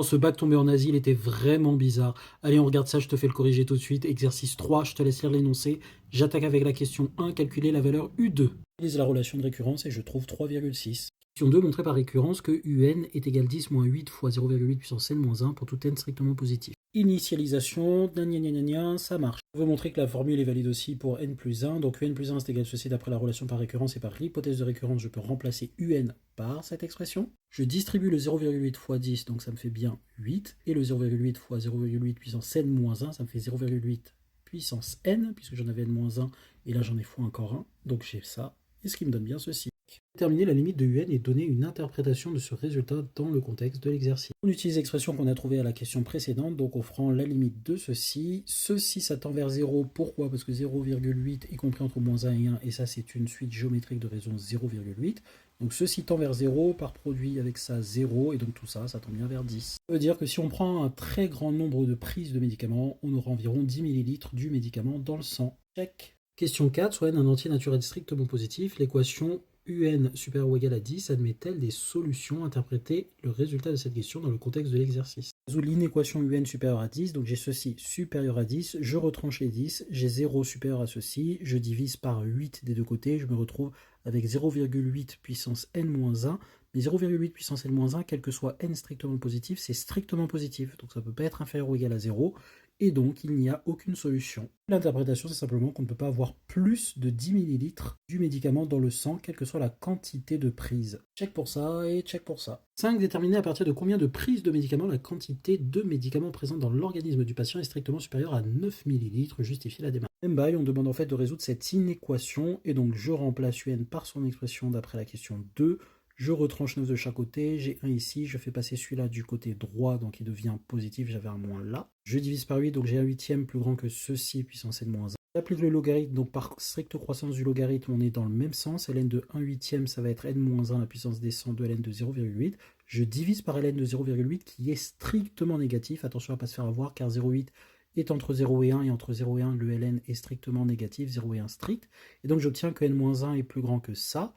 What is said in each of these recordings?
Ce bac tombé en asile était vraiment bizarre. Allez, on regarde ça, je te fais le corriger tout de suite. Exercice 3, je te laisse lire l'énoncé. J'attaque avec la question 1, calculer la valeur U2. J'utilise la relation de récurrence et je trouve 3,6. Question 2, montrer par récurrence que UN est égal 10 moins 8 fois 0,8 puissance n moins 1 pour tout n strictement positif. Initialisation, gna gna gna gna gna, ça marche. On veut montrer que la formule est valide aussi pour n plus 1. Donc UN plus 1 c'est égal ceci d'après la relation par récurrence et par l'hypothèse de récurrence, je peux remplacer UN par cette expression. Je distribue le 0,8 fois 10, donc ça me fait bien 8. Et le 0,8 fois 0,8 puissance n moins 1, ça me fait 0,8 puissance n, puisque j'en avais n moins 1, et là j'en ai fois encore 1. Donc j'ai ça, et ce qui me donne bien ceci. Déterminer la limite de UN et donner une interprétation de ce résultat dans le contexte de l'exercice. On utilise l'expression qu'on a trouvée à la question précédente, donc offrant la limite de ceci. Ceci, ça tend vers 0. Pourquoi? Parce que 0,8 est compris entre moins 1 et 1, et ça, c'est une suite géométrique de raison 0,8. Donc ceci tend vers 0, par produit avec ça 0, et donc tout ça, ça tend bien vers 10. Ça veut dire que si on prend un très grand nombre de prises de médicaments, on aura environ 10 ml du médicament dans le sang. Check. Question 4, soit n un entier naturel strictement positif, l'équation UN supérieur ou égal à 10 admet-elle des solutions? Interpréter le résultat de cette question dans le contexte de l'exercice. Je résous l'inéquation UN supérieur à 10, donc j'ai ceci supérieur à 10, je retranche les 10, j'ai 0 supérieur à ceci, je divise par 8 des deux côtés, je me retrouve avec 0,8 puissance n-1, mais 0,8 puissance n-1, quel que soit n strictement positif, c'est strictement positif, donc ça ne peut pas être inférieur ou égal à 0, et donc il n'y a aucune solution. L'interprétation, c'est simplement qu'on ne peut pas avoir plus de 10 ml du médicament dans le sang, quelle que soit la quantité de prise. Check pour ça et check pour ça. 5. Déterminer à partir de combien de prises de médicaments la quantité de médicaments présents dans l'organisme du patient est strictement supérieure à 9 ml. Justifier la démarche. Bail, on demande en fait de résoudre cette inéquation, et donc je remplace UN par son expression d'après la question 2. Je retranche 9 de chaque côté, j'ai 1 ici, je fais passer celui-là du côté droit, donc il devient positif, j'avais un moins là. Je divise par 8, donc j'ai un huitième plus grand que ceci, puissance n-1. J'applique le logarithme, donc par stricte croissance du logarithme, on est dans le même sens. ln de 1 huitième, ça va être n-1, la puissance descend de ln de 0,8. Je divise par ln de 0,8 qui est strictement négatif. Attention à ne pas se faire avoir, car 0,8 est entre 0 et 1, et entre 0 et 1, le ln est strictement négatif, 0 et 1 strict. Et donc j'obtiens que n-1 est plus grand que ça.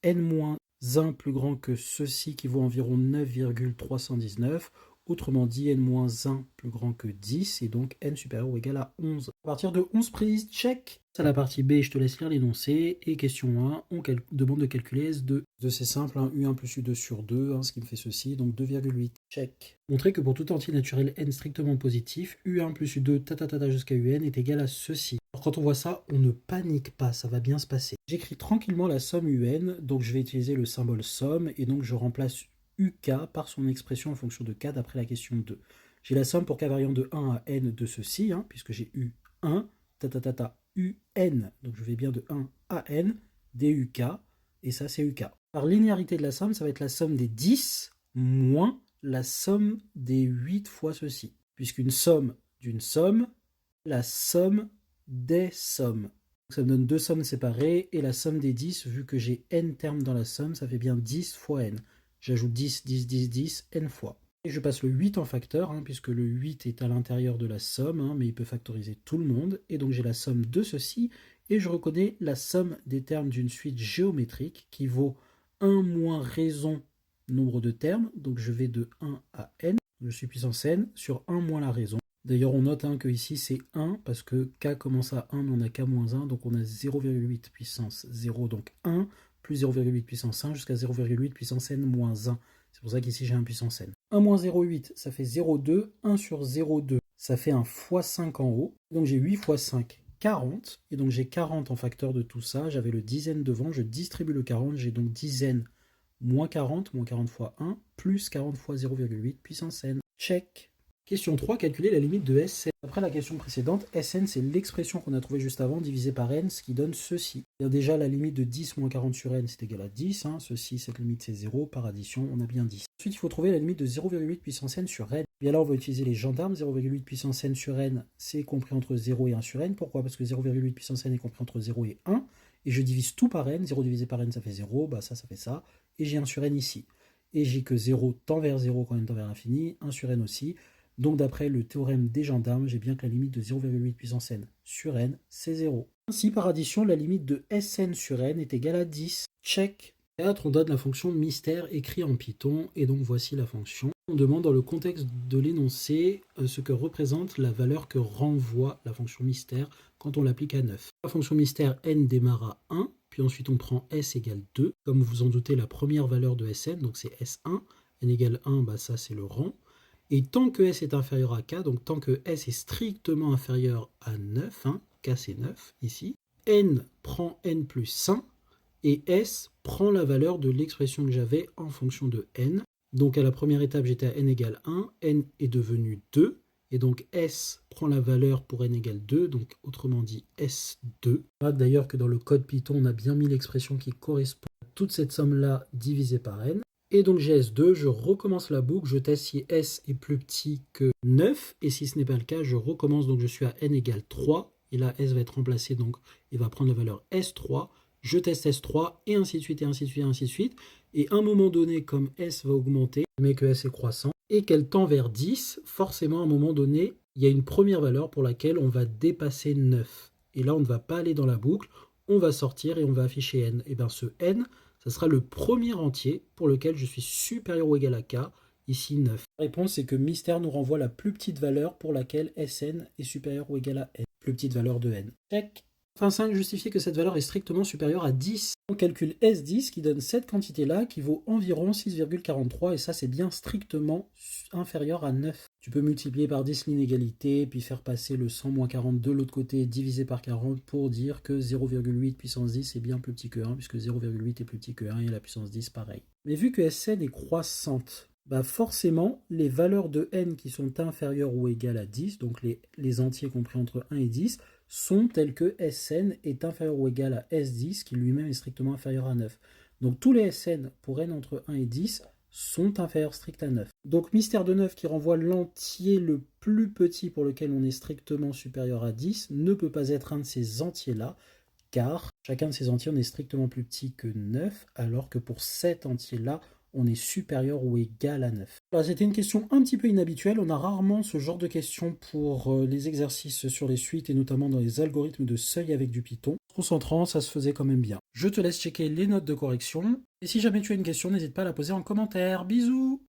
n-1 plus grand que ceci qui vaut environ 9,319, autrement dit n-1 plus grand que 10, et donc n supérieur ou égal à 11. À partir de 11 prises, check. C'est la partie B, je te laisse lire l'énoncé, et question 1, on demande de calculer S2. C'est simple, hein, U1 plus U2 sur 2, hein, ce qui me fait ceci, donc 2,8. Check. Montrer que pour tout entier naturel n strictement positif, U1 plus U2 tatatata jusqu'à UN est égal à ceci. Alors quand on voit ça, on ne panique pas, ça va bien se passer. J'écris tranquillement la somme UN, donc je vais utiliser le symbole somme, et donc je remplace UK par son expression en fonction de K d'après la question 2. J'ai la somme pour K variant de 1 à N de ceci, hein, puisque j'ai U1, tatatata, UN, donc je vais bien de 1 à N, DUK, et ça c'est UK. Par linéarité de la somme, ça va être la somme des 10 moins la somme des 8 fois ceci, puisqu'une somme d'une somme, la somme des sommes. Ça me donne deux sommes séparées, et la somme des 10, vu que j'ai n termes dans la somme, ça fait bien 10 fois n. J'ajoute 10, 10, 10, 10, n fois. Et je passe le 8 en facteur, hein, puisque le 8 est à l'intérieur de la somme, hein, mais il peut factoriser tout le monde, et donc j'ai la somme de ceci, et je reconnais la somme des termes d'une suite géométrique qui vaut 1 moins raison nombre de termes, donc je vais de 1 à n, je suis puissance n, sur 1 moins la raison. D'ailleurs, on note que ici c'est 1, parce que k commence à 1, mais on a k moins 1, donc on a 0,8 puissance 0, donc 1, plus 0,8 puissance 1, jusqu'à 0,8 puissance n moins 1. C'est pour ça qu'ici j'ai 1 puissance n. 1 moins 0,8, ça fait 0,2, 1 sur 0,2, ça fait un fois 5 en haut, donc j'ai 8 fois 5, 40, et donc j'ai 40 en facteur de tout ça, j'avais le 10n devant, je distribue le 40, j'ai donc 10n moins 40 fois 1, plus 40 fois 0,8 puissance n. Check. Question 3, calculer la limite de Sn. Après la question précédente, Sn c'est l'expression qu'on a trouvée juste avant divisée par n, ce qui donne ceci. Bien déjà la limite de 10 moins 40 sur n c'est égal à 10, hein. Ceci, cette limite c'est 0, par addition on a bien 10. Ensuite il faut trouver la limite de 0,8 puissance n sur n. Bien là on va utiliser les gendarmes, 0,8 puissance n sur n c'est compris entre 0 et 1 sur n. Pourquoi? Parce que 0,8 puissance n est compris entre 0 et 1, et je divise tout par n, 0 divisé par n ça fait 0, bah ça fait ça, et j'ai 1 sur n ici. Et j'ai que 0 tend vers 0 quand n tend vers l'infini, 1 sur n aussi. Donc d'après le théorème des gendarmes, j'ai bien que la limite de 0,8 puissance n sur n, c'est 0. Ainsi, par addition, la limite de Sn sur n est égale à 10. Check. 4, on donne la fonction mystère écrite en Python, et donc voici la fonction. On demande dans le contexte de l'énoncé ce que représente la valeur que renvoie la fonction mystère quand on l'applique à 9. La fonction mystère n démarre à 1, puis ensuite on prend s égale 2. Comme vous vous en doutez, la première valeur de Sn, donc c'est S1, n égale 1, bah ça c'est le rang. Et tant que s est inférieur à k, donc tant que s est strictement inférieur à 9, k c'est 9 ici, n prend n plus 1, et s prend la valeur de l'expression que j'avais en fonction de n. Donc à la première étape, j'étais à n égale 1, n est devenu 2, et donc s prend la valeur pour n égale 2, donc autrement dit S2. D'ailleurs que dans le code Python, on a bien mis l'expression qui correspond à toute cette somme-là divisée par n. Et donc j'ai S2, je recommence la boucle, je teste si S est plus petit que 9, et si ce n'est pas le cas, je recommence, donc je suis à n égale 3, et là S va être remplacé, donc il va prendre la valeur S3, je teste S3, et ainsi de suite, et ainsi de suite, et ainsi de suite. Et à un moment donné, comme S va augmenter, mais que S est croissant, et qu'elle tend vers 10, forcément à un moment donné, il y a une première valeur pour laquelle on va dépasser 9. Et là, on ne va pas aller dans la boucle, on va sortir et on va afficher n. Et bien ce n, ça sera le premier entier pour lequel je suis supérieur ou égal à k, ici 9. La réponse est que mystère nous renvoie la plus petite valeur pour laquelle Sn est supérieur ou égal à n. Plus petite valeur de n. Check. Fin 5, justifier que cette valeur est strictement supérieure à 10. On calcule S10 qui donne cette quantité-là qui vaut environ 6,43 et ça c'est bien strictement inférieur à 9. Tu peux multiplier par 10 l'inégalité, puis faire passer le 100 moins 40 de l'autre côté divisé par 40 pour dire que 0,8 puissance 10 est bien plus petit que 1 puisque 0,8 est plus petit que 1 et la puissance 10 pareil. Mais vu que Sn est croissante, bah forcément, les valeurs de n qui sont inférieures ou égales à 10, donc les entiers compris entre 1 et 10, sont tels que Sn est inférieur ou égal à S10, qui lui-même est strictement inférieur à 9. Donc tous les Sn pour n entre 1 et 10 sont inférieurs strict à 9. Donc mystère de 9 qui renvoie l'entier le plus petit pour lequel on est strictement supérieur à 10 ne peut pas être un de ces entiers-là, car chacun de ces entiers on est strictement plus petit que 9, alors que pour cet entier-là, on est supérieur ou égal à 9. Alors, c'était une question un petit peu inhabituelle, on a rarement ce genre de questions pour les exercices sur les suites et notamment dans les algorithmes de seuil avec du Python. Concentrant, ça se faisait quand même bien. Je te laisse checker les notes de correction, et si jamais tu as une question, n'hésite pas à la poser en commentaire. Bisous!